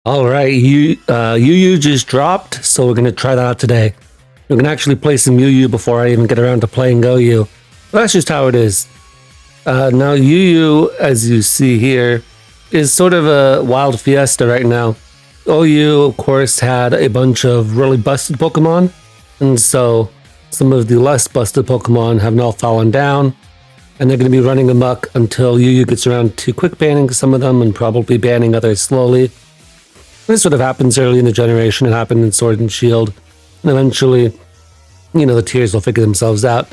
All right, UU just dropped, so we're gonna try that out today. We're gonna actually play some UU before I even get around to playing OU. That's just how it is. Now UU, as you see here, is sort of a wild fiesta right now. OU, of course, had a bunch of really busted Pokemon, and so some of the less busted Pokemon have now fallen down, and they're going to be running amok until UU gets around to quick banning some of them and probably banning others slowly. This sort of happens early in the generation. It happened in Sword and Shield, and eventually, the tiers will figure themselves out.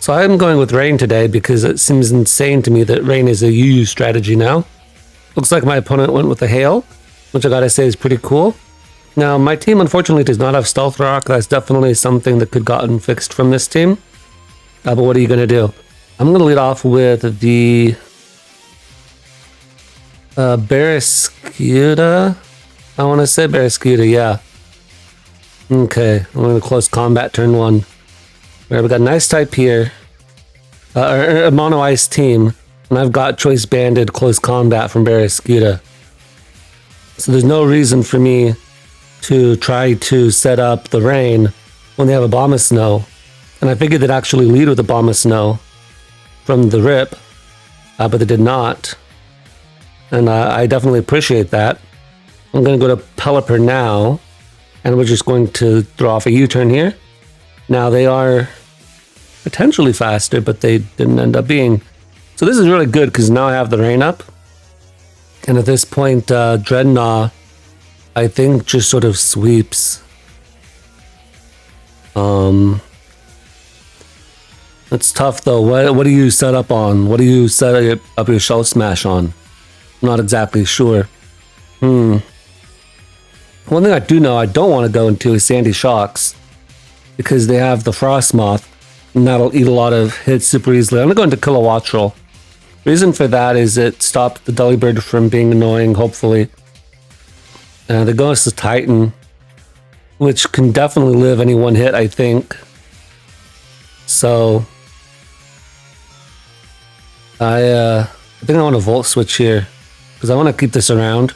So I'm going with Rain today because it seems insane to me that Rain is a UU strategy now. Looks like my opponent went with a Hail, which I gotta say is pretty cool. Now, my team unfortunately does not have Stealth Rock. That's definitely something that could gotten fixed from this team. But what are you gonna do? I'm gonna lead off with the Barraskewda. I want to say Barraskewda, yeah. Okay, I'm going to close combat turn 1. All right, we got an Ice type here. A Mono Ice team. And I've got Choice Banded close combat from Barraskewda. So there's no reason for me to try to set up the Rain when they have a Abomasnow. And I figured they'd actually lead with a Abomasnow from the rip, but they did not. And I definitely appreciate that. I'm going to go to Pelipper now, and we're just going to throw off a U-turn here. Now, they are potentially faster, but they didn't end up being. So this is really good, because now I have the Rain up. And at this point, Drednaw, I think, just sort of sweeps. It's tough, though. What do you set up on? What do you set up your Shell Smash on? I'm not exactly sure. One thing I do know I don't want to go into is Sandy Shocks, because they have the Frostmoth, and that'll eat a lot of hits super easily. I'm going to go into Kilowattrel. Reason for that is it stopped the Delibird from being annoying, hopefully. The Ghost of Titan, which can definitely live any one hit, I think. So, I think I want to Volt Switch here, because I want to keep this around.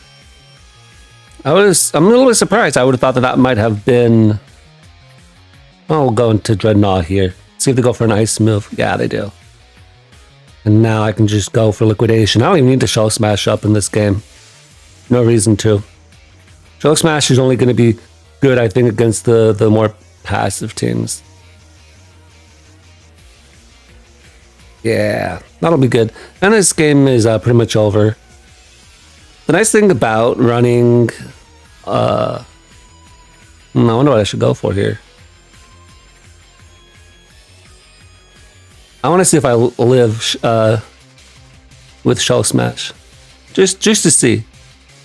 I'm a little bit surprised. I would have thought that might have been... Oh, we'll go into Drednaw here. See if they go for an Ice move. Yeah, they do. And now I can just go for Liquidation. I don't even need to Shell Smash up in this game. No reason to. Shell Smash is only going to be good, I think, against the more passive teams. Yeah, that'll be good. And this game is pretty much over. The nice thing about running... I wonder what I should go for here. I want to see if I live with Shell Smash. Just to see.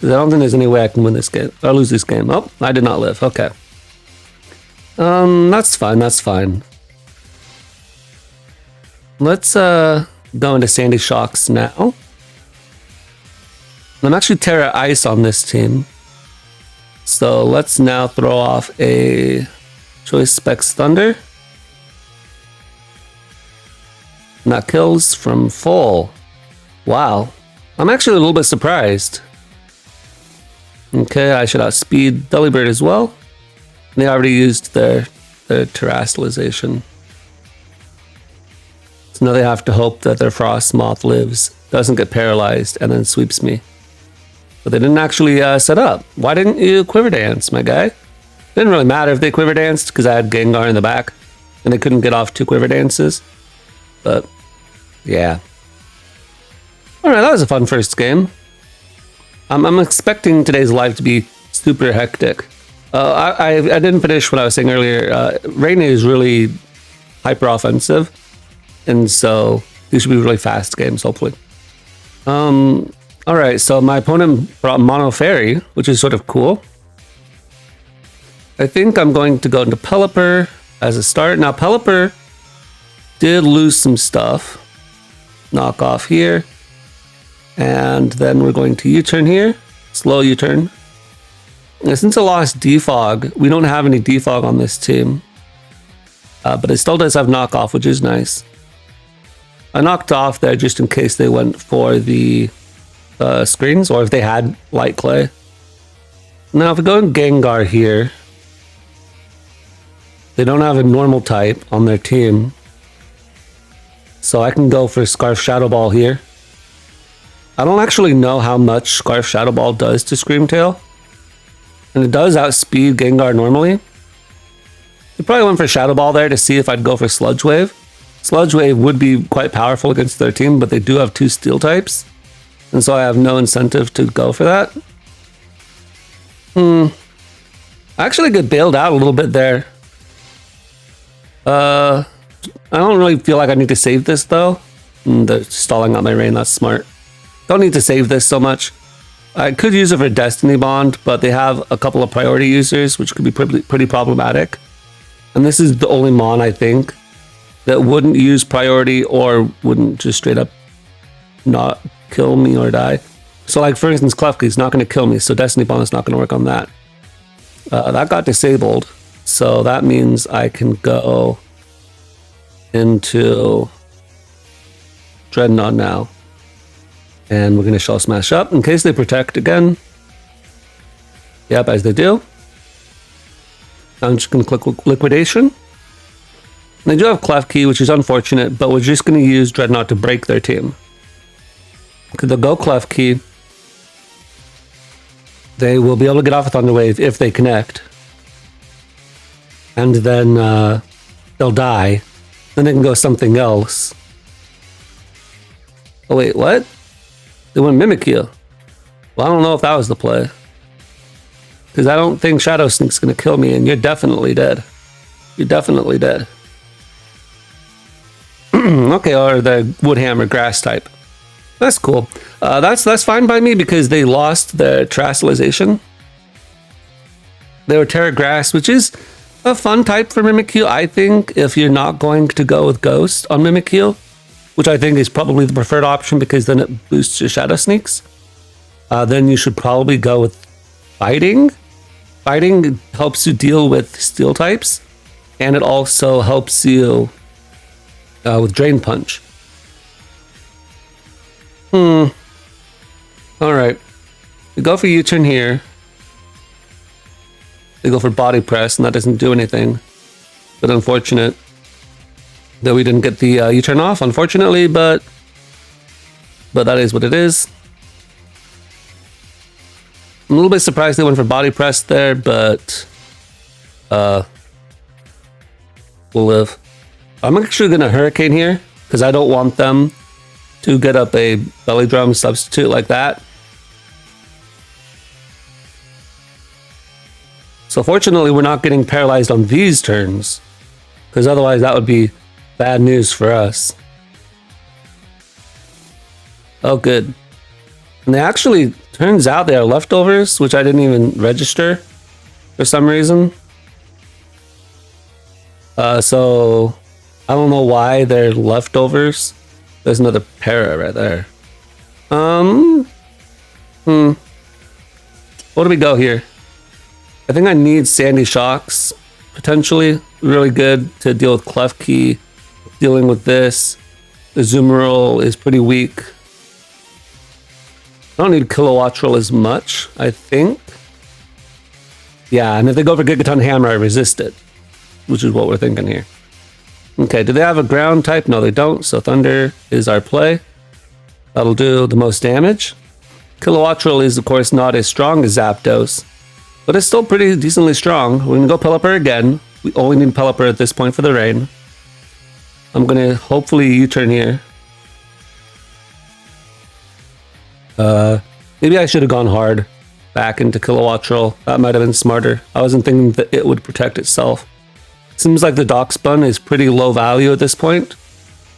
I don't think there's any way I can win this game. Or lose this game. Oh, I did not live. Okay. That's fine. That's fine. Let's go into Sandy Shocks now. I'm actually Terra Ice on this team. So let's now throw off a Choice Specs Thunder. And that kills from full. Wow. I'm actually a little bit surprised. Okay, I should outspeed Delibird as well. They already used their terastalization. So now they have to hope that their Frostmoth lives, doesn't get paralyzed, and then sweeps me. But they didn't actually set up. Why didn't you Quiver Dance, my guy? Didn't really matter if they Quiver Danced, because I had Gengar in the back, and they couldn't get off 2 Quiver Dances. But, yeah. Alright, that was a fun first game. I'm expecting today's live to be super hectic. I didn't finish what I was saying earlier. Rain is really hyper offensive, and so these should be really fast games, hopefully. Alright, so my opponent brought Mono Fairy, which is sort of cool. I think I'm going to go into Pelipper as a start. Now, Pelipper did lose some stuff. Knock off here. And then we're going to U-turn here. Slow U-turn. And since I lost Defog, we don't have any Defog on this team. But it still does have knockoff, which is nice. I knocked off there just in case they went for the screens, or if they had light clay. Now if we go in Gengar here, they don't have a normal type on their team. So I can go for Scarf Shadow Ball here. I don't actually know how much Scarf Shadow Ball does to Screamtail. And it does outspeed Gengar normally. I probably went for Shadow Ball there to see if I'd go for Sludge Wave. Sludge Wave would be quite powerful against their team, but they do have 2 Steel types. And so I have no incentive to go for that. I actually get bailed out a little bit there. I don't really feel like I need to save this though. They're stalling out my rain, that's smart. Don't need to save this so much. I could use it for Destiny Bond, but they have a couple of priority users, which could be pretty problematic. And this is the only Mon, I think, that wouldn't use priority or wouldn't just straight up not kill me or die. So like, for instance, Klefki's not going to kill me, so Destiny Bond is not going to work on that. That got disabled, so that means I can go into Drednaw now. And we're going to Shell Smash up in case they protect again. Yep, as they do. I'm just going to click Liquidation. They do have Klefki, which is unfortunate, but we're just going to use Drednaw to break their team. Okay, they'll go Klefki. They will be able to get off a Thunder Wave if they connect. And then they'll die. Then they can go something else. Oh wait, what? They went Mimikyu. Well, I don't know if that was the play. Because I don't think Shadow Sneak's going to kill me, and you're definitely dead. You're definitely dead. Okay, or the Wood Hammer Grass type. That's cool. That's fine by me because they lost their terastalization. They were Terra Grass, which is a fun type for Mimikyu, I think, if you're not going to go with Ghost on Mimikyu, which I think is probably the preferred option because then it boosts your Shadow Sneaks. Then you should probably go with Fighting. Fighting helps you deal with Steel types, and it also helps you with Drain Punch. Alright. We go for U-turn here. They go for Body Press, and that doesn't do anything. But unfortunate that we didn't get the U-turn off, unfortunately, but that is what it is. I'm a little bit surprised they went for Body Press there, but we'll live. I'm actually going to Hurricane here, because I don't want them to get up a Belly Drum substitute like that. So fortunately, we're not getting paralyzed on these turns, because otherwise that would be bad news for us. Oh, good. And they actually, turns out they are leftovers, which I didn't even register for some reason. So I don't know why they're leftovers. There's another para right there. What do we go here? I think I need Sandy Shocks, potentially. Really good to deal with Klefki. Dealing with this. The Azumarill is pretty weak. I don't need Kilowattrel as much, I think. Yeah, and if they go for Gigaton Hammer, I resist it. Which is what we're thinking here. Okay, do they have a ground type? No, they don't, so Thunder is our play. That'll do the most damage. Kilowattrel is, of course, not as strong as Zapdos, but it's still pretty decently strong. We're going to go Pelipper again. We only need Pelipper at this point for the rain. I'm going to hopefully U-turn here. Maybe I should have gone hard back into Kilowattrel. That might have been smarter. I wasn't thinking that it would protect itself. Seems like the Dock Spun is pretty low value at this point.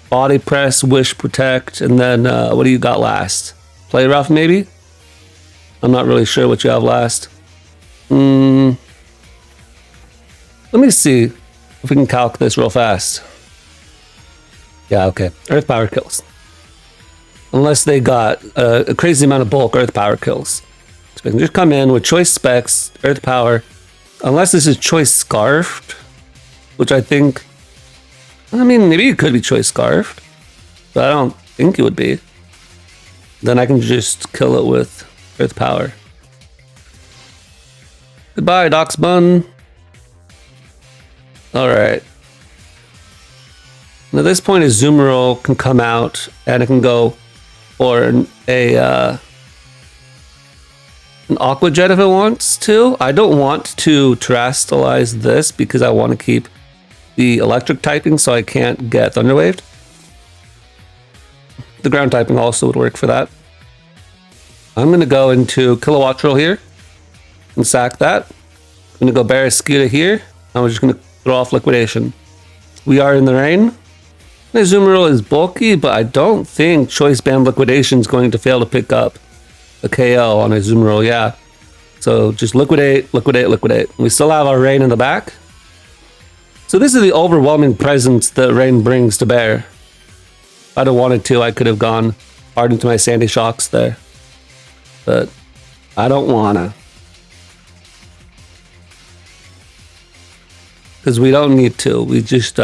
Body Press, Wish, Protect, and then what do you got last? Play Rough, maybe? I'm not really sure what you have last. Let me see if we can calc this real fast. Yeah, okay. Earth Power kills. Unless they got a crazy amount of bulk, Earth Power kills. So we can just come in with Choice Specs, Earth Power. Unless this is Choice Scarfed, which I think... I mean, maybe it could be Choice Scarfed, but I don't think it would be. Then I can just kill it with Earth Power. Goodbye, Doc's Bun. Alright. Now this point, a Zoomerl can come out and it can go for an Aqua Jet if it wants to. I don't want to terastalize this because I want to keep the electric typing so I can't get Thunder Waved. The ground typing also would work for that. I'm going to go into Kilowattrel here and sack that. I'm going to go Barraskewda here. I'm just going to throw off Liquidation. We are in the rain. The Zoomerl is bulky, but I don't think Choice Band Liquidation is going to fail to pick up a KO on a Zoomerl, yeah. So just liquidate, liquidate, liquidate. We still have our rain in the back. So this is the overwhelming presence that rain brings to bear. If I'd have wanted to, I could have gone hard into my Sandy Shocks there. But I don't wanna. Because we don't need to. We just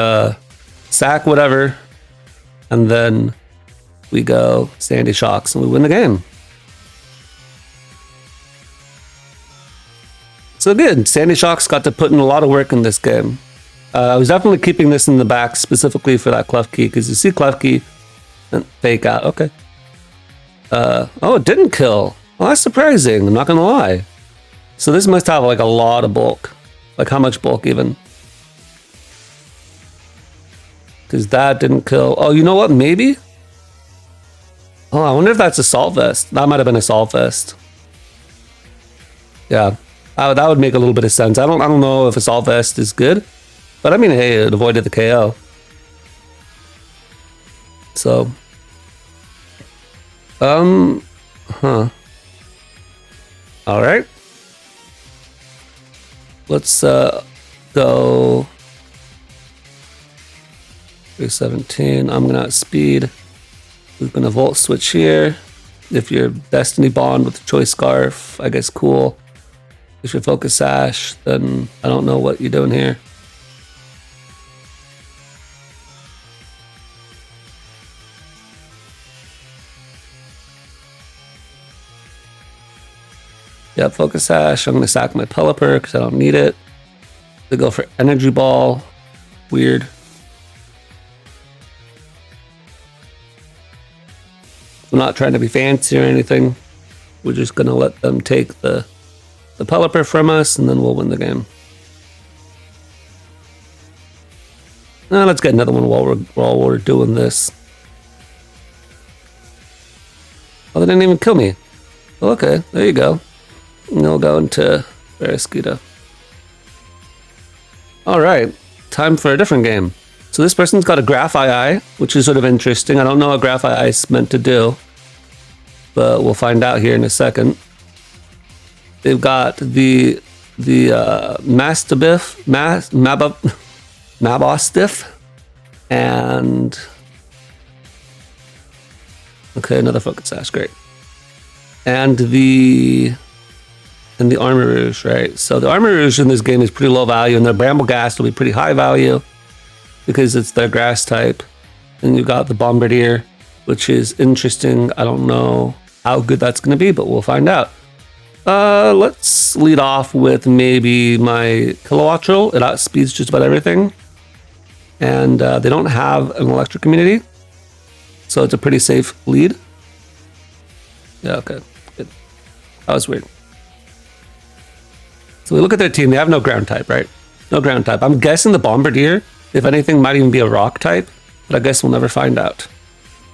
sack whatever, and then we go Sandy Shocks and we win the game. So good. Sandy Shocks got to put in a lot of work in this game. I was definitely keeping this in the back specifically for that Klefki, because you see Klefki and fake out. Okay. Oh, it didn't kill. Well, that's surprising. I'm not gonna lie. So this must have like a lot of bulk. Like how much bulk even? Because that didn't kill. Oh, you know what? Maybe? Oh, I wonder if that's Assault Vest. That might have been Assault Vest. Yeah. That would make a little bit of sense. I don't know if Assault Vest is good. But I mean, hey, it avoided the KO. So. Alright. Let's go 317. I'm gonna outspeed. We're gonna Volt Switch here. If you're Destiny Bond with the Choice Scarf, I guess cool. If you're Focus Sash, then I don't know what you're doing here. Yep, Focus Sash. I'm gonna sack my Pelipper because I don't need it. They go for Energy Ball. Weird. I'm not trying to be fancy or anything. We're just gonna let them take the Pelipper from us, and then we'll win the game. Now let's get another one while we're doing this. Oh, they didn't even kill me. Oh, okay, there you go. And they'll go into Barraskewda. Alright, time for a different game. So this person's got a Grass-type, which is sort of interesting. I don't know what Grass-type is meant to do, but we'll find out here in a second. They've got the Mastiff, Mabostiff, and okay, another Focus Sash, great. And the Armor Rouge, right? So the Armor Rouge in this game is pretty low value, and their Bramblegast will be pretty high value because it's their Grass type. And you got the Bombardier, which is interesting. I don't know how good that's going to be, but we'll find out. Let's lead off with maybe my Kilowattrel. It outspeeds just about everything. And they don't have an electric immunity, so it's a pretty safe lead. Yeah, okay, good. That was weird. So we look at their team. They have no ground type, right? No ground type. I'm guessing the Bombardier, if anything, might even be a rock type, but I guess we'll never find out.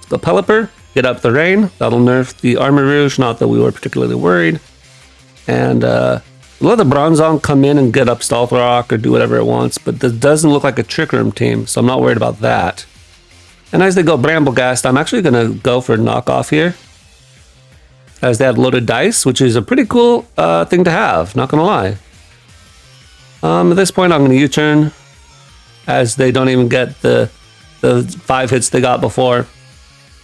So Pelipper, get up the rain. That'll nerf the Armor Rouge, not that we were particularly worried. And let the Bronzong come in and get up Stealth Rock or do whatever it wants, but this doesn't look like a Trick Room team, so I'm not worried about that. And as they go Bramblegast, I'm actually going to go for knockoff here, as they have loaded dice, which is a pretty cool thing to have, not going to lie. At this point, I'm going to U-turn, as they don't even get the 5 hits they got before.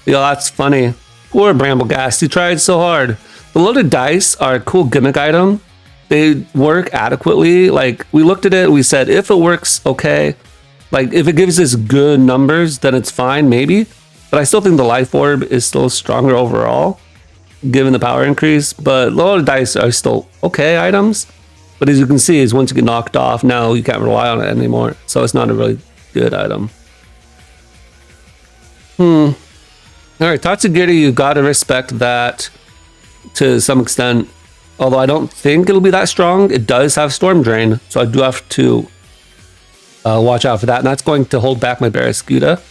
Yo, that's funny. Poor Bramblegast, he tried so hard. The loaded dice are a cool gimmick item. They work adequately. Like, we looked at it, we said, if it works, okay. Like, if it gives us good numbers, then it's fine, maybe. But I still think the Life Orb is still stronger overall, given the power increase. But loaded dice are still okay items. But as you can see, is once you get knocked off, now you can't rely on it anymore. So it's not a really good item. All right, Tatsugiri, you gotta respect that to some extent. Although I don't think it'll be that strong. It does have Storm Drain, so I do have to watch out for that. And that's going to hold back my Barraskewda,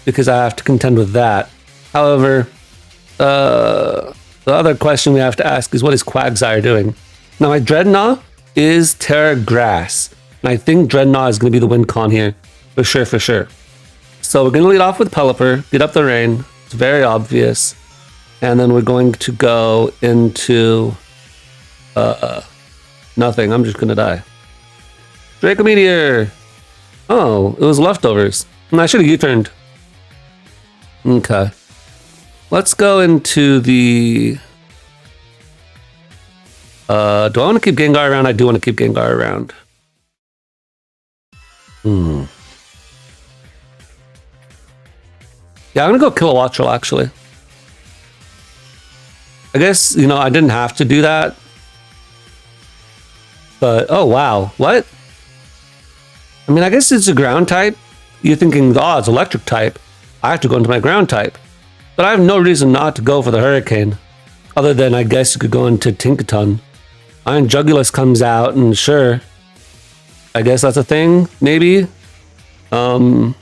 because I have to contend with that. However, the other question we have to ask is, what is Quagsire doing? Now, my Drednaw is Terra Grass, and I think Drednaw is going to be the win con here, for sure, for sure. So we're going to lead off with Pelipper, get up the rain. It's very obvious. And then we're going to go into nothing. I'm just going to die. Draco Meteor! Oh, it was leftovers. I should have U-turned. Okay. Let's go into the... do I want to keep Gengar around? I do want to keep Gengar around. Yeah, I'm going to go Kilowattrel, actually. I guess, you know, I didn't have to do that. But, oh, wow. What? I mean, I guess it's a ground type. You're thinking, oh, it's electric type. I have to go into my ground type. But I have no reason not to go for the Hurricane. Other than, I guess you could go into Tinkaton. Iron Jugulus comes out, and sure. I guess that's a thing, maybe? I'm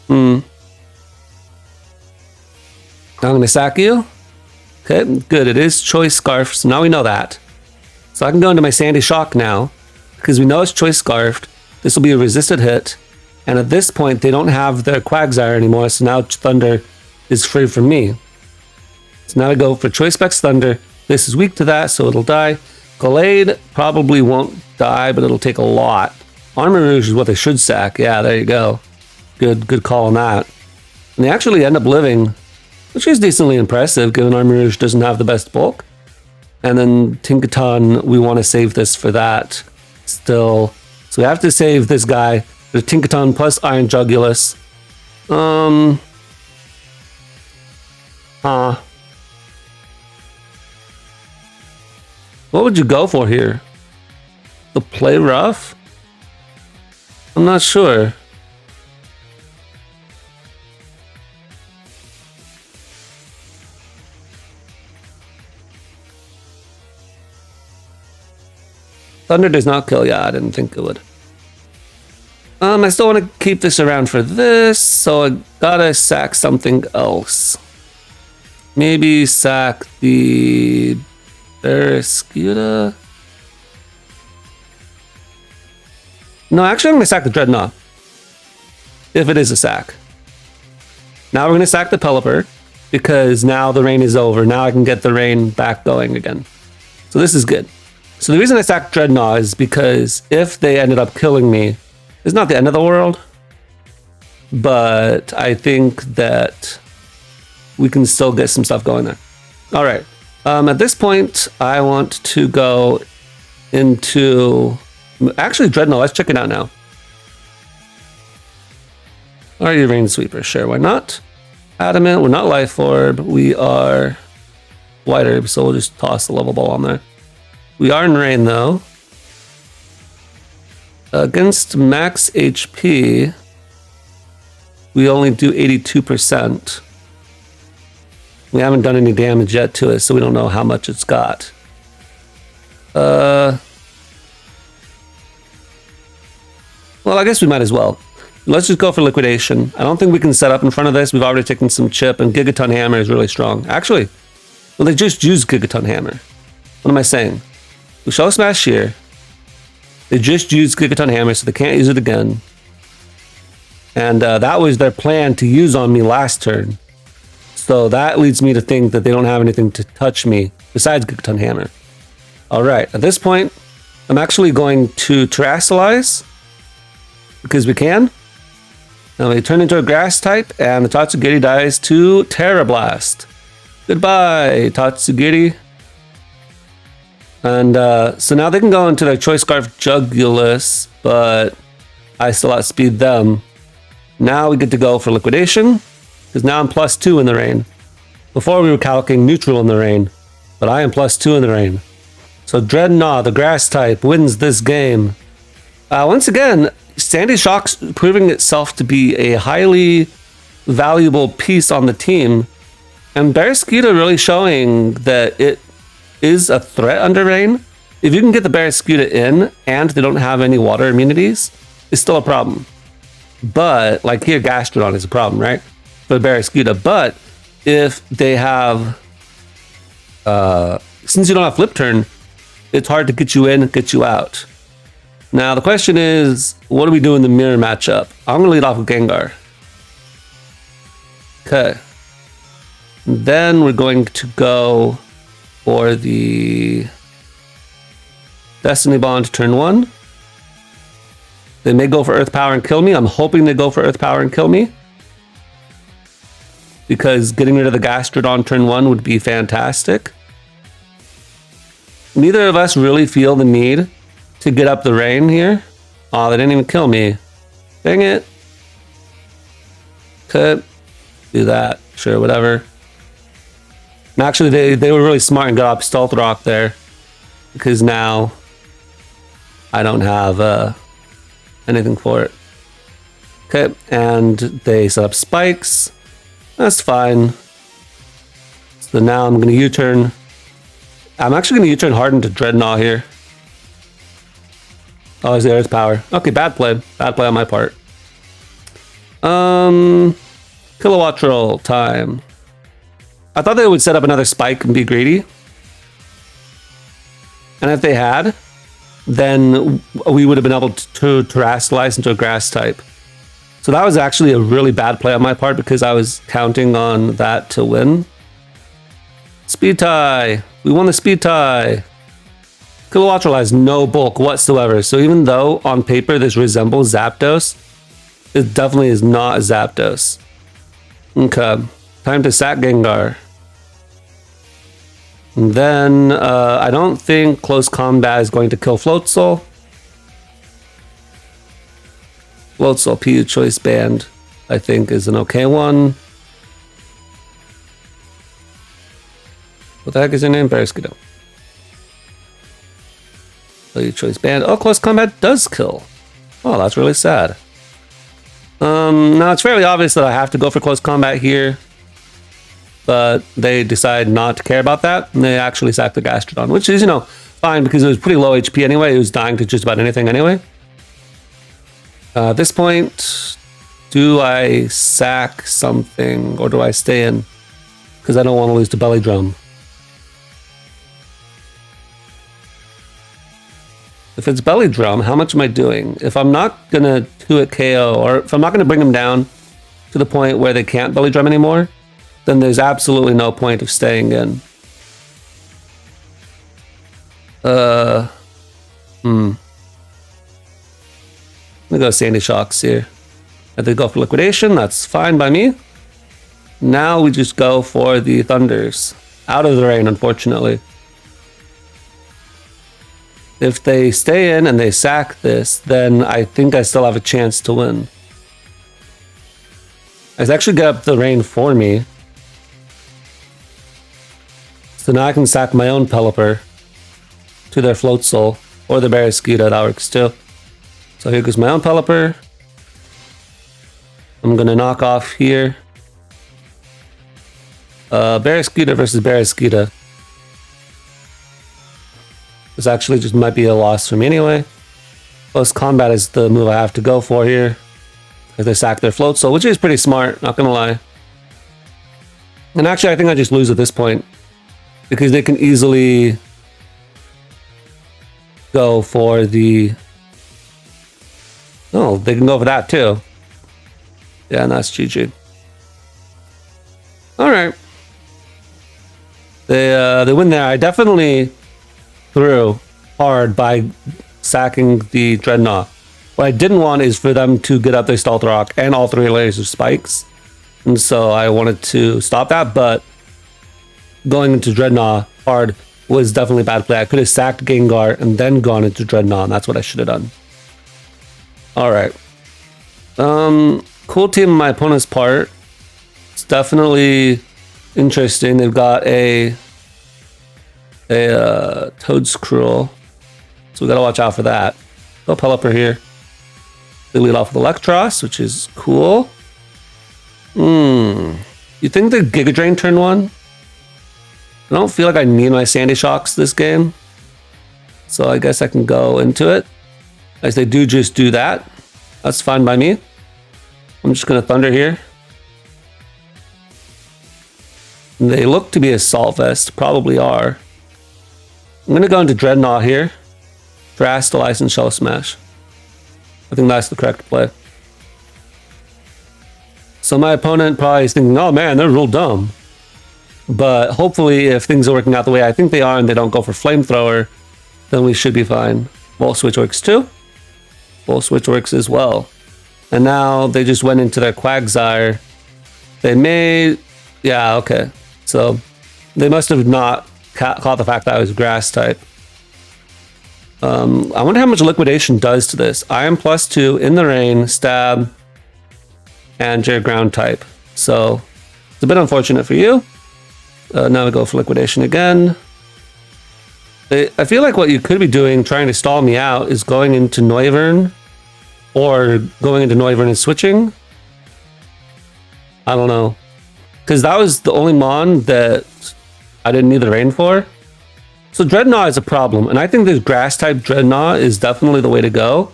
going to sack you. Okay, good. It is Choice Scarf, so now we know that. So I can go into my Sandy Shock now, because we know it's Choice Scarfed. This will be a resisted hit. And at this point, they don't have their Quagsire anymore, so now Thunder is free from me. So now I go for Choice Specs Thunder. This is weak to that, so it'll die. Gallade probably won't die, but it'll take a lot. Armor Rouge is what they should sack. Yeah, there you go. Good call on that. And they actually end up living, which is decently impressive, given Armor Rouge doesn't have the best bulk. And then Tinkaton, we want to save this for that still. So we have to save this guy. The Tinkaton plus Iron Jugulus. What would you go for here? The Play Rough? I'm not sure. Thunder does not kill. Yeah, I didn't think it would. I still want to keep this around for this, so I gotta sack something else. Maybe sack the Barraskewda. No, actually I'm gonna sack the Drednaw. If it is a sack. Now we're gonna sack the Pelipper, because now the rain is over. Now I can get the rain back going again. So this is good. So the reason I sacked Drednaw is because if they ended up killing me, it's not the end of the world, but I think that we can still get some stuff going there. All right. At this point, I want to go into... Actually, Drednaw, let's check it out now. Are you Rain Sweeper? Sure, why not? Adamant, we're not Life Orb. We are White Herb, so we'll just toss the level ball on there. We are in Rain, though. Against max HP, we only do 82%. We haven't done any damage yet to it, so we don't know how much it's got. Well, I guess we might as well. Let's just go for Liquidation. I don't think we can set up in front of this. We've already taken some chip, and Gigaton Hammer is really strong. Actually, well, they just used Gigaton Hammer. What am I saying? We Shadow Smash here. They just used Gigaton Hammer, so they can't use it again. And that was their plan to use on me last turn. So that leads me to think that they don't have anything to touch me besides Gigaton Hammer. Alright, at this point, I'm actually going to Terastalize. Because we can. Now we turn into a grass type, and the Tatsugiri dies to Terra Blast. Goodbye, Tatsugiri. And so now they can go into their Choice Scarf Jugulus, but I still outspeed them. Now we get to go for Liquidation, because now I'm +2 in the rain. Before we were calculating neutral in the rain, but I am +2 in the rain. So Drednaw, the grass type, wins this game. Once again, Sandy Shock's proving itself to be a highly valuable piece on the team. And Barraskewda really showing that it is a threat under rain. If you can get the Barraskewda in and they don't have any water immunities, it's still a problem. But, like here, Gastrodon is a problem, right? For the Barraskewda. But if they have... since you don't have Flip Turn, it's hard to get you in, get you out. Now, the question is, what do we do in the mirror matchup? I'm going to lead off with Gengar. Okay. Then we're going to go for the Destiny Bond turn 1. They may go for Earth Power and kill me. I'm hoping they go for Earth Power and kill me, because getting rid of the Gastrodon turn 1 would be fantastic. Neither of us really feel the need to get up the rain here. Oh, they didn't even kill me. Dang it. Could do that. Sure, whatever. And actually, they were really smart and got up Stealth Rock there, because now I don't have anything for it. Okay, and they set up spikes. That's fine. So now I'm going to U-turn. I'm actually going to U-turn hard into Drednaw here. Oh, there's the Earth Power. Okay, bad play. Bad play on my part. Kilowatt roll time. I thought they would set up another spike and be greedy. And if they had, then we would have been able to terastalize into a grass type. So that was actually a really bad play on my part, because I was counting on that to win. Speed tie. We won the speed tie. Kilowattrel has no bulk whatsoever. So even though on paper this resembles Zapdos, it definitely is not a Zapdos. Okay. Time to sack Gengar. And then I don't think close combat is going to kill Floatzel. Floatzel PU Choice Band, I think, is an okay one. What the heck is your name? Barraskewda. PU Choice Band. Oh, close combat does kill. Oh, that's really sad. Now it's fairly obvious that I have to go for close combat here, but they decide not to care about that, and they actually sack the Gastrodon, which is, you know, fine, because it was pretty low HP anyway. It was dying to just about anything anyway. At this point, do I sack something, or do I stay in? Because I don't want to lose to Belly Drum. If it's Belly Drum, how much am I doing? If I'm not going to 2-hit KO, or if I'm not going to bring them down to the point where they can't Belly Drum anymore, then there's absolutely no point of staying in. I'm gonna go Sandy Shocks here. If they go for liquidation, that's fine by me. Now we just go for the Thunders. Out of the rain, unfortunately. If they stay in and they sack this, then I think I still have a chance to win. It's actually get up the rain for me. So now I can sack my own Pelipper to their Floatzel, or the Barraskewda, that works too. So here goes my own Pelipper. I'm gonna knock off here. Barraskewda versus Barraskewda. This actually just might be a loss for me anyway. Close combat is the move I have to go for here, because they sack their Floatzel, which is pretty smart, not gonna lie. And actually I think I just lose at this point, because they can easily go for the... Oh, they can go for that too. Yeah, and that's GG. Alright. They win there. I definitely threw hard by sacking the Drednaw. What I didn't want is for them to get up their Stealth Rock and all 3 layers of spikes. And so I wanted to stop that, but going into Drednaw hard was definitely a bad play. I could have sacked Gengar and then gone into Drednaw, and that's what I should have done. Alright. Cool team on my opponent's part. It's definitely interesting. They've got a a Toad's Cruel. So we gotta watch out for that. Go Pelipper here. They lead off with Electros, which is cool. You think the Giga Drain turn 1? I don't feel like I need my Sandy Shocks this game. So I guess I can go into it. As they do just do that. That's fine by me. I'm just gonna Thunder here. They look to be Assault Vest, probably are. I'm gonna go into Drednaw here. Terastalization, Shell Smash. I think that's the correct play. So my opponent probably is thinking, oh man, they're real dumb. But hopefully if things are working out the way I think they are and they don't go for Flamethrower, then we should be fine. Volt Switch works too. Volt Switch works as well. And now they just went into their Quagsire. They may... Yeah, okay. So they must have not caught the fact that I was Grass type. I wonder how much Liquidation does to this. Iron +2, In the Rain, Stab, and your Ground type. So it's a bit unfortunate for you. Now we go for Liquidation again. I feel like what you could be doing, trying to stall me out, is going into Noivern. Or going into Noivern and switching. I don't know. Because that was the only Mon that I didn't need the rain for. So Drednaw is a problem. And I think this Grass-type Drednaw is definitely the way to go.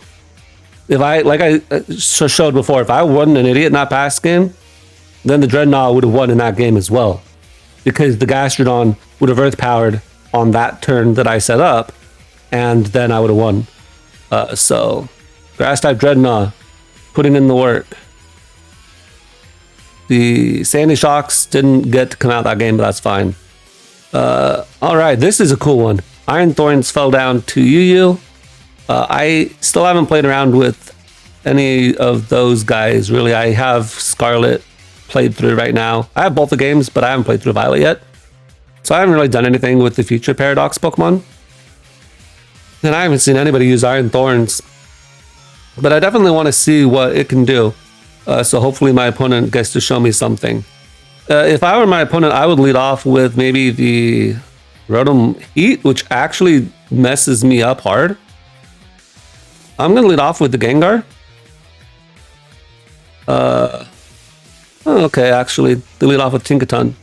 If I, like I showed before, if I wasn't an idiot in that past game, then the Drednaw would have won in that game as well. Because the Gastrodon would have Earth Powered on that turn that I set up. And then I would have won. So, Grass-type Drednaw, putting in the work. The Sandy Shocks didn't get to come out that game, but that's fine. Alright, this is a cool one. Iron Thorns fell down to UU. I still haven't played around with any of those guys, really. I have Scarlet played through right now. I have both the games, but I haven't played through Violet yet. So I haven't really done anything with the future Paradox Pokemon. And I haven't seen anybody use Iron Thorns. But I definitely want to see what it can do. So hopefully my opponent gets to show me something. If I were my opponent, I would lead off with maybe the Rotom Heat, which actually messes me up hard. I'm going to lead off with the Gengar. Okay, actually, they lead off with Tinkaton. I'm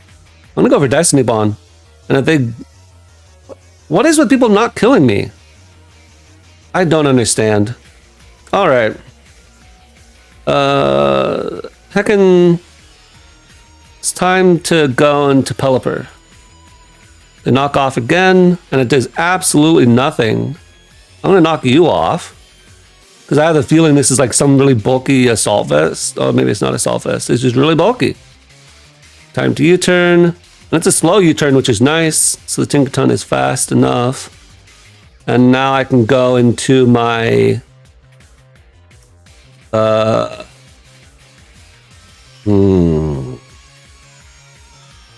going to go for Destiny Bond. And if they... What is with people not killing me? I don't understand. Alright. Heckin'... It's time to go into Pelipper. They knock off again, and it does absolutely nothing. I'm gonna knock you off. Because I have the feeling this is like some really bulky Assault Vest. Oh, maybe it's not Assault Vest. It's just really bulky. Time to U-turn. And it's a slow U-turn, which is nice. So the Tinkaton is fast enough. And now I can go into my...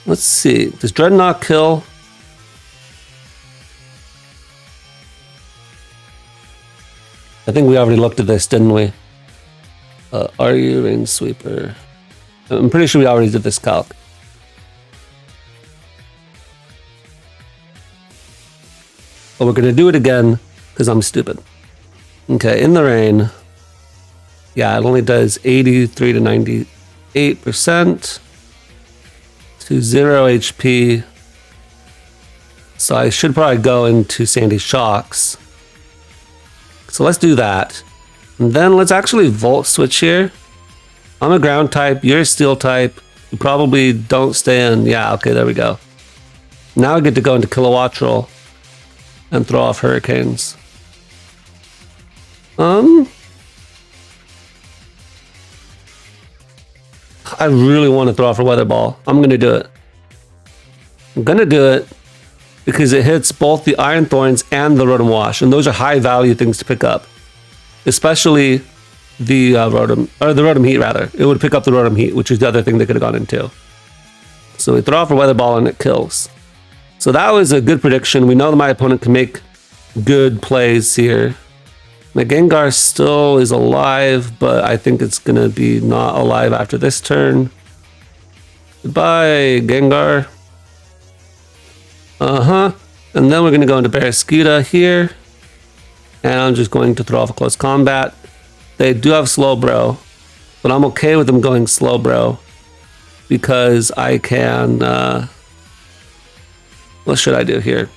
Let's see. Does Drednaw kill? I think we already looked at this, didn't we? Are you Rain Sweeper? I'm pretty sure we already did this calc. But we're going to do it again because I'm stupid. Okay, in the rain. Yeah, it only does 83 to 98%. To 0 HP. So I should probably go into Sandy Shocks. So let's do that. And then let's actually Volt Switch here. I'm a ground type, you're a steel type. You probably don't stay in. Yeah, okay, there we go. Now I get to go into Kilowattrel and throw off Hurricanes. I really want to throw off a Weather Ball. I'm going to do it. I'm going to do it because it hits both the Iron Thorns and the Rotom Wash, and those are high value things to pick up. Especially the Rotom Heat, rather. It would pick up the Rotom Heat, which is the other thing they could have gone into. So we throw off a Weather Ball and it kills. So that was a good prediction. We know that my opponent can make good plays here. My Gengar still is alive, but I think it's going to be not alive after this turn. Goodbye, Gengar. And then we're going to go into Barraskewda here. And I'm just going to throw off a close combat. They do have Slowbro, but I'm okay with them going Slowbro because I can... what should I do here?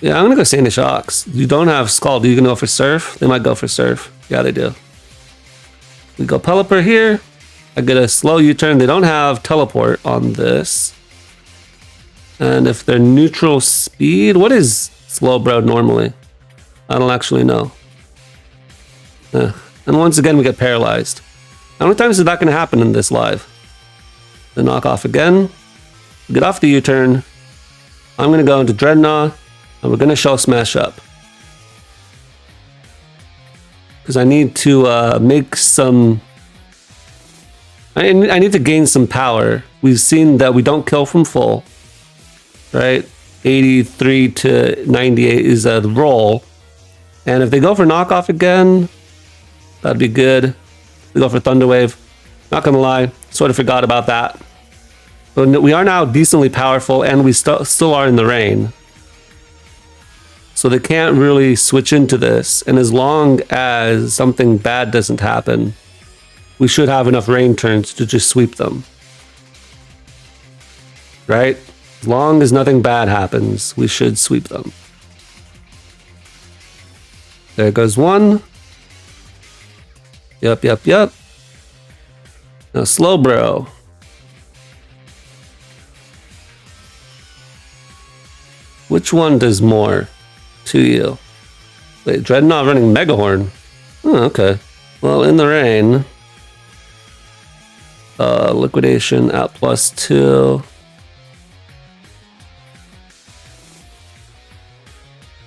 Yeah, I'm going to go Sandy Shocks. You don't have Scald. Are you going to go for Surf? They might go for Surf. Yeah, they do. We go Pelipper here. I get a slow U-turn. They don't have Teleport on this. And if they're neutral speed, what is Slowbro normally? I don't actually know. And once again, we get paralyzed. How many times is that going to happen in this live? The knock off again. Get off the U-turn. I'm going to go into Drednaw. And we're going to Shell Smash up. Because I need to make some... I need to gain some power. We've seen that we don't kill from full. Right? 83 to 98 is the roll. And if they go for knockoff again, that'd be good. They go for Thunder Wave. Not going to lie. Sort of forgot about that. But we are now decently powerful and we still are in the rain. So they can't really switch into this. And as long as something bad doesn't happen, we should have enough rain turns to just sweep them. Right? As long as nothing bad happens, we should sweep them. There goes one. Yep. Now Slowbro. Which one does more to you? Wait, Drednaw running Megahorn. Oh, okay. Well, in the rain. Liquidation at +2.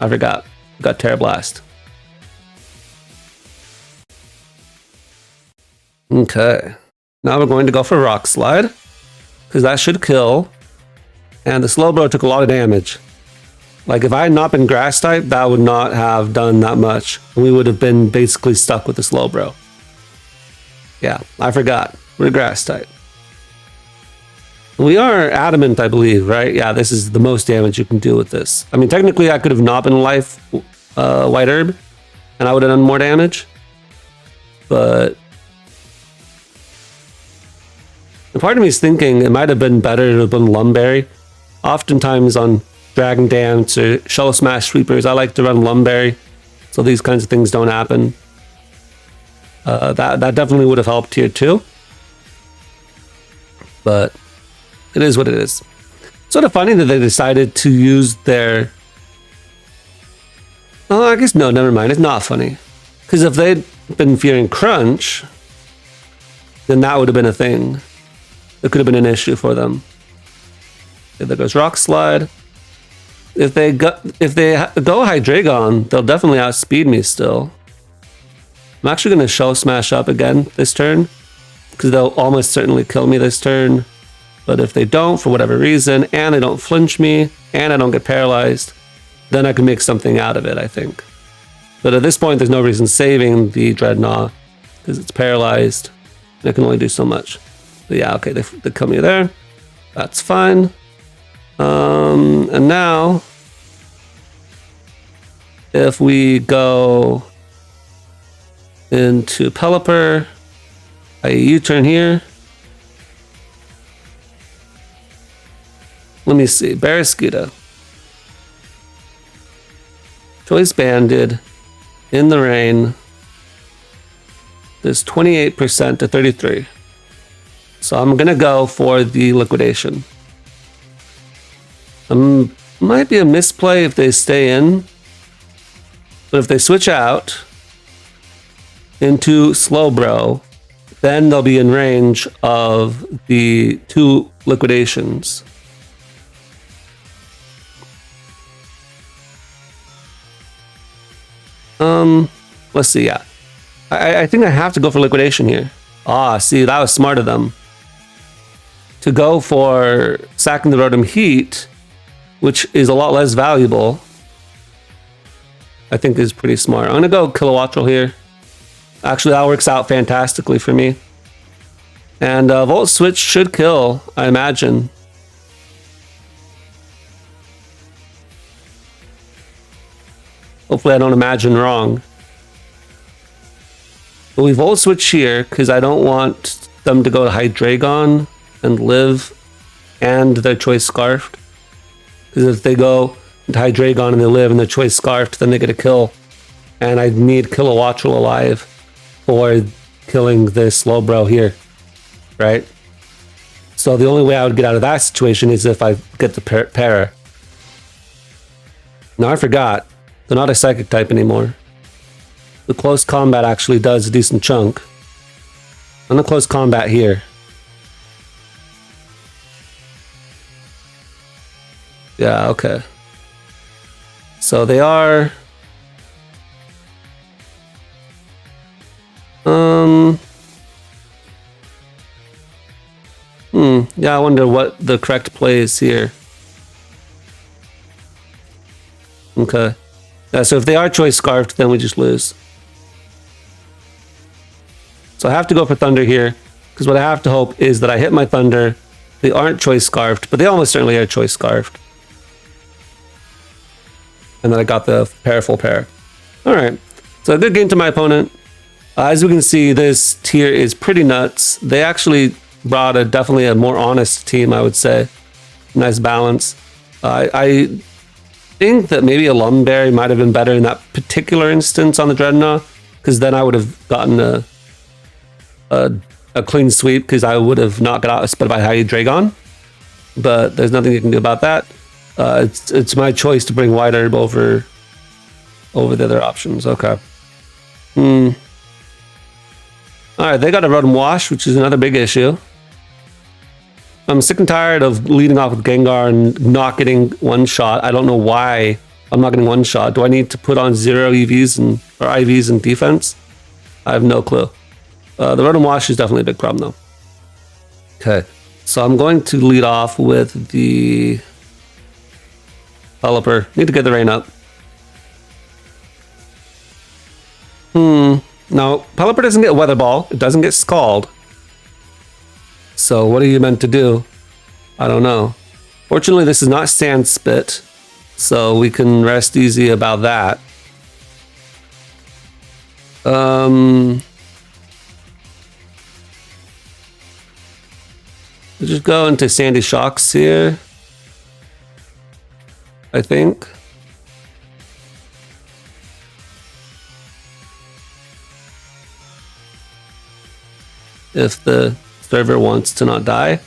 I forgot. Got Terra Blast. Okay. Now we're going to go for Rock Slide. Because that should kill. And the Slowbro took a lot of damage. Like, if I had not been Grass type, that would not have done that much. We would have been basically stuck with the Slowbro. Yeah, I forgot. We're Grass type. We are Adamant, I believe, right? Yeah, this is the most damage you can do with this. I mean, technically, I could have not been Life White Herb, and I would have done more damage. But... a part of me is thinking it might have been better to have been Lumberry. Oftentimes on Dragon Dance or Shell Smash Sweepers, I like to run Lumberry, so these kinds of things don't happen. That definitely would have helped here too. But it is what it is. Sort of funny that they decided to use their... oh, I guess no, never mind. It's not funny. Because if they'd been fearing Crunch, then that would have been a thing. It could have been an issue for them. Okay, there goes Rock Slide. If they go Hydreigon, they'll definitely outspeed me still. I'm actually going to Shell Smash up again this turn, because they'll almost certainly kill me this turn. But if they don't, for whatever reason, and they don't flinch me, and I don't get paralyzed, then I can make something out of it, I think. But at this point, there's no reason saving the Drednaw, because it's paralyzed, and I can only do so much. But yeah, okay, they kill me there. That's fine. And now, if we go into Pelipper, I U-turn here. Let me see, Barraskewda. Choice Banded, in the rain. There's 28% to 33. So I'm gonna go for the liquidation. Might be a misplay if they stay in, but if they switch out into Slowbro, then they'll be in range of the two liquidations. Let's see, yeah. I think I have to go for liquidation here. Ah, see, that was smart of them. To go for sacking the Rotom Heat, which is a lot less valuable, I think is pretty smart. I'm gonna go Kilowattrel here. Actually, that works out fantastically for me. And Volt Switch should kill, I imagine. Hopefully I don't imagine wrong. But we Volt Switch here because I don't want them to go to Hydreigon and live and their Choice Scarfed. Because if they go into Hydreigon and they live and their Choice Scarfed, then they get a kill. And I need Kilowattrel alive for killing this Slowbro here. Right? So the only way I would get out of that situation is if I get the Para. Now I forgot. They're not a Psychic type anymore. The close combat actually does a decent chunk. On the close combat here. Yeah, okay. So they are... Yeah, I wonder what the correct play is here. Okay. Yeah, so if they are Choice Scarfed, then we just lose. So I have to go for Thunder here, because what I have to hope is that I hit my Thunder. They aren't Choice Scarfed, but they almost certainly are Choice Scarfed. And then I got the full pair. Alright, so a good game to my opponent. As we can see, this tier is pretty nuts. They actually brought definitely a more honest team, I would say. Nice balance. I think that maybe a Lumberry might have been better in that particular instance on the Drednaw, because then I would have gotten a clean sweep, because I would have not got out sped by Hydreigon. But there's nothing you can do about that. It's my choice to bring White Herb over the other options. Okay. Alright, they got a Rotom Wash, which is another big issue. I'm sick and tired of leading off with Gengar and not getting one shot. I don't know why I'm not getting one shot. Do I need to put on 0 EVs or IVs in defense? I have no clue. The Rotom Wash is definitely a big problem, though. Okay, so I'm going to lead off with the Pelipper. Need to get the rain up. Now, Pelipper doesn't get Weather Ball. It doesn't get Scald. So what are you meant to do? I don't know. Fortunately, this is not Sand Spit, so we can rest easy about that. We'll just go into Sandy Shocks here, I think. If the server wants to not die.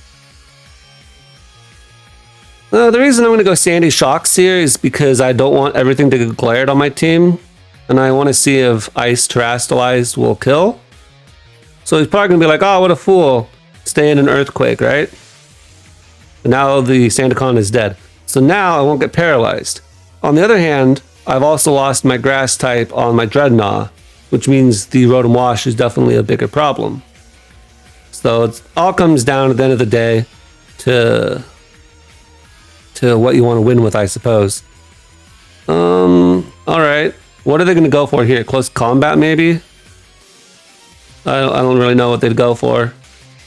The reason I'm going to go Sandy Shocks here is because I don't want everything to get glared on my team. And I want to see if Ice Terastalized will kill. So he's probably going to be like, oh, what a fool. Stay in an Earthquake, right? And now the Sandicon is dead. So now I won't get paralyzed. On the other hand, I've also lost my Grass type on my Drednaw, which means the Rotom Wash is definitely a bigger problem. So it all comes down at the end of the day to what you want to win with, I suppose. All right. What are they going to go for here? Close combat, maybe? I don't really know what they'd go for.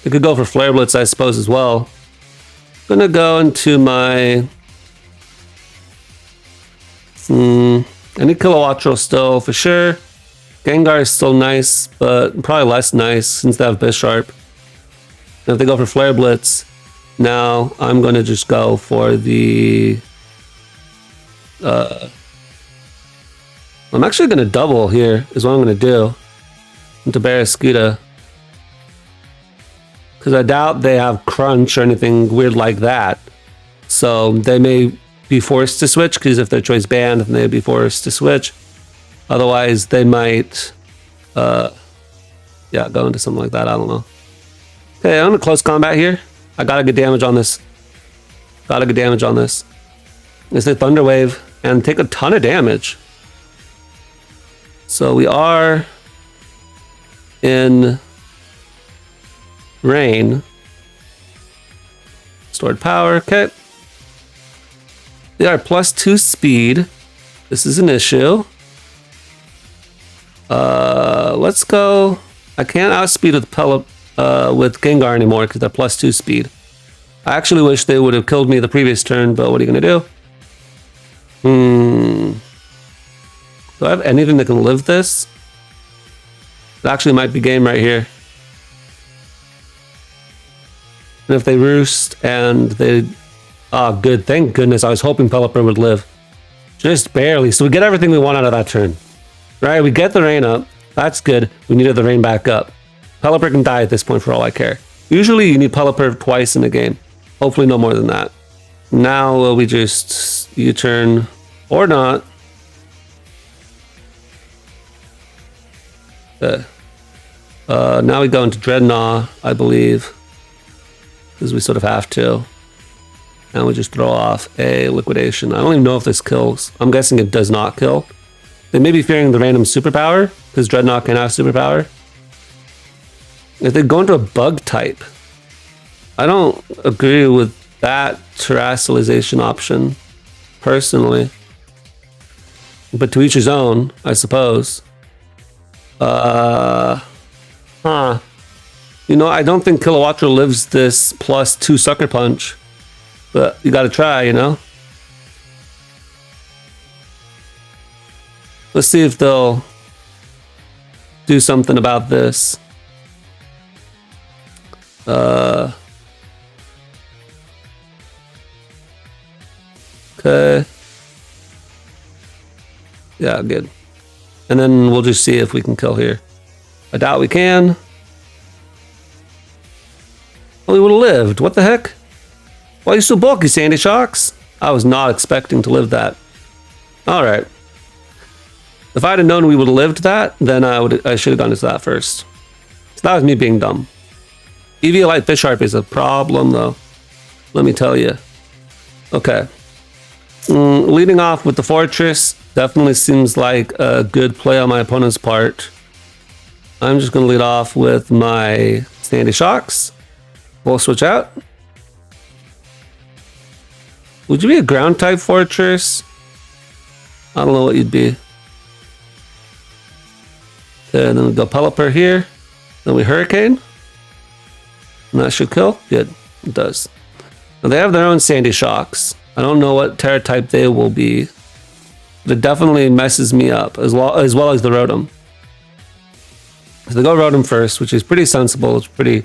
They could go for Flare Blitz, I suppose, as well. I'm going to go into my... I need Kilowattrel still, for sure. Gengar is still nice, but probably less nice since they have Bisharp. And if they go for Flare Blitz, now I'm going to just go for the... I'm actually going to double here, is what I'm going to do. Into Barraskewda. Because I doubt they have Crunch or anything weird like that. So they may be forced to switch, because if their choice banned, then they'd be forced to switch. Otherwise, they might... go into something like that, I don't know. Okay, I'm in close combat here. I gotta get damage on this. It's a Thunder Wave and take a ton of damage. So we are in Rain. Stored power, okay. They are +2 speed. This is an issue. Let's go. I can't outspeed with Gengar anymore because they're +2 speed. I actually wish they would have killed me the previous turn, but what are you gonna do? Do I have anything that can live this? It actually might be game right here. And if they roost and they... Oh, good. Thank goodness. I was hoping Pelipper would live. Just barely. So we get everything we want out of that turn. Right? We get the rain up. That's good. We needed the rain back up. Pelipper can die at this point for all I care. Usually you need Pelipper twice in a game. Hopefully no more than that. Now we just U-turn or not. Now we go into Drednaw, I believe. Because we sort of have to. And we just throw off a liquidation. I don't even know if this kills. I'm guessing it does not kill. They may be fearing the random superpower, because Drednaw can have superpower. If they go into a bug type, I don't agree with that terastalization option, personally. But to each his own, I suppose. You know, I don't think Kilowattrel lives this +2 Sucker Punch. But you gotta try, you know? Let's see if they'll do something about this. Okay. Yeah, good. And then we'll just see if we can kill here. I doubt we can. Well, we would have lived. What the heck? Why are you so bulky, Sandy Shocks? I was not expecting to live that. Alright. If I'd have known we would have lived that, then I should have gone into that first. So that was me being dumb. Eviolite Fish Harp is a problem, though. Let me tell you. Okay. Leading off with the Fortress definitely seems like a good play on my opponent's part. I'm just going to lead off with my Sandy Shocks. We'll switch out. Would you be a ground type Fortress? I don't know what you'd be. Okay, and then we go Pelipper here. Then we Hurricane. And that should kill. Good. It does. Now they have their own Sandy Shocks. I don't know what Terra type they will be. But it definitely messes me up, as well as the Rotom. So they go Rotom first, which is pretty sensible. It's pretty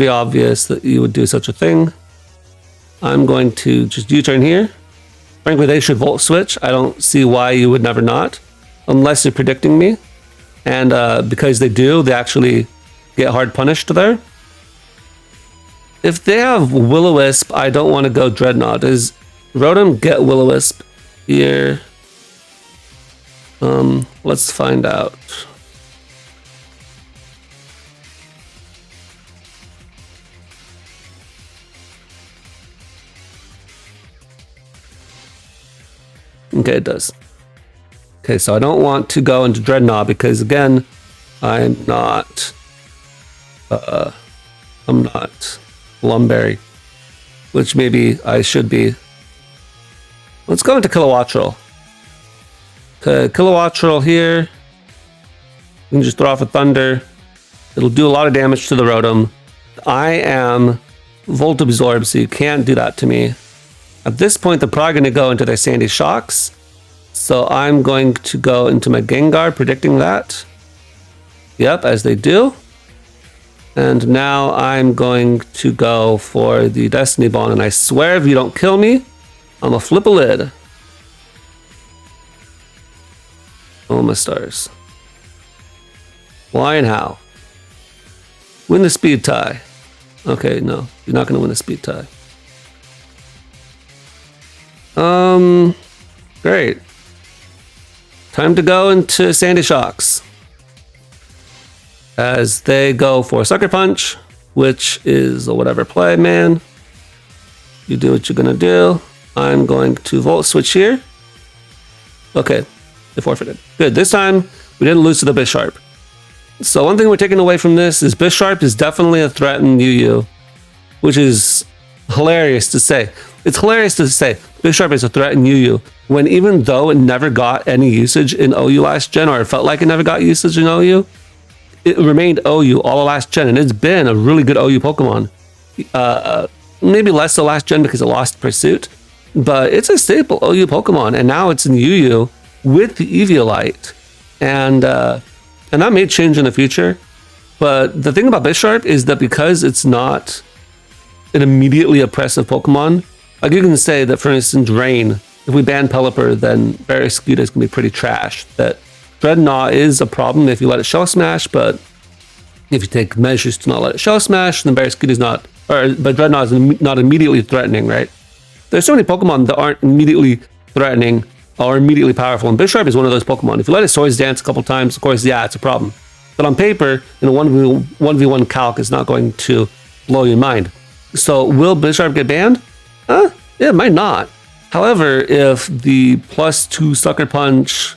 obvious that you would do such a thing. I'm going to just U-turn here. Frankly, they should Volt Switch. I don't see why you would never not. Unless you're predicting me. And because they do, they actually get hard punished there. If they have Will-O-Wisp, I don't want to go Drednaw. Does Rotom get Will-O-Wisp here? Let's find out. Okay, it does. Okay, so I don't want to go into Drednaw because, again, I'm not Lumberry, which maybe I should be. Let's go into Kilowattrel. Okay, Kilowattrel here. You can just throw off a Thunder. It'll do a lot of damage to the Rotom. I am Volt Absorb, so you can't do that to me. At this point, they're probably going to go into their Sandy Shocks. So I'm going to go into my Gengar, predicting that. Yep, as they do. And now I'm going to go for the Destiny Bond. And I swear if you don't kill me, I'm going to flip a lid. Oh my stars. Why and how? Win the speed tie. Okay, no. You're not going to win the speed tie. Great. Time to go into Sandy Shocks. As they go for Sucker Punch, which is a whatever play, man. You do what you're gonna do. I'm going to Volt Switch here. Okay, they forfeited. Good, this time we didn't lose to the Bisharp. So one thing we're taking away from this is Bisharp is definitely a threat in UU, which is hilarious to say. It's hilarious to say Bisharp is a threat in UU, when even though it never got any usage in OU last gen, or it felt like it never got usage in OU, it remained OU all last gen, and it's been a really good OU Pokemon. Maybe less so last gen because it lost Pursuit, but it's a staple OU Pokemon, and now it's in UU, with the Eviolite, and that may change in the future. But the thing about Bisharp is that because it's not an immediately oppressive Pokemon, like you can say that, for instance, Rain, if we ban Pelipper, then Barraskewda is going to be pretty trash. That Drednaw is a problem if you let it Shell Smash, but if you take measures to not let it Shell Smash, then Barraskewda is not, but Drednaw is not immediately threatening, right? There's so many Pokemon that aren't immediately threatening or immediately powerful, and Bisharp is one of those Pokemon. If you let it Swords Dance a couple times, of course, yeah, it's a problem. But on paper, in a 1v1 calc, it's not going to blow your mind. So will Bisharp get banned? Yeah, it might not. However, if the +2 Sucker Punch,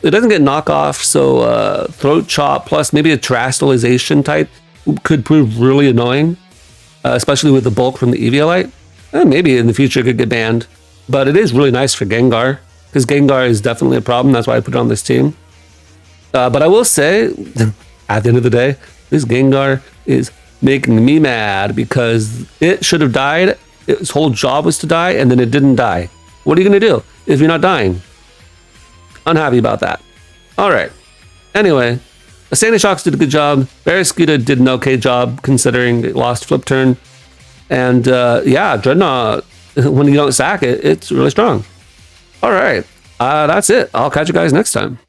it doesn't get knockoff, so Throat Chop plus maybe a terastalization type could prove really annoying, especially with the bulk from the Eviolite. Maybe in the future it could get banned. But it is really nice for Gengar, because Gengar is definitely a problem. That's why I put it on this team. But I will say, at the end of the day, this Gengar is making me mad because it should have died. Its whole job was to die, and then it didn't die. What are you going to do if you're not dying? Unhappy about that. All right. Anyway, Sandyshox did a good job. Barraskewda did an okay job considering it lost Flip Turn. And yeah, Drednaw, when you don't sack it, it's really strong. All right. That's it. I'll catch you guys next time.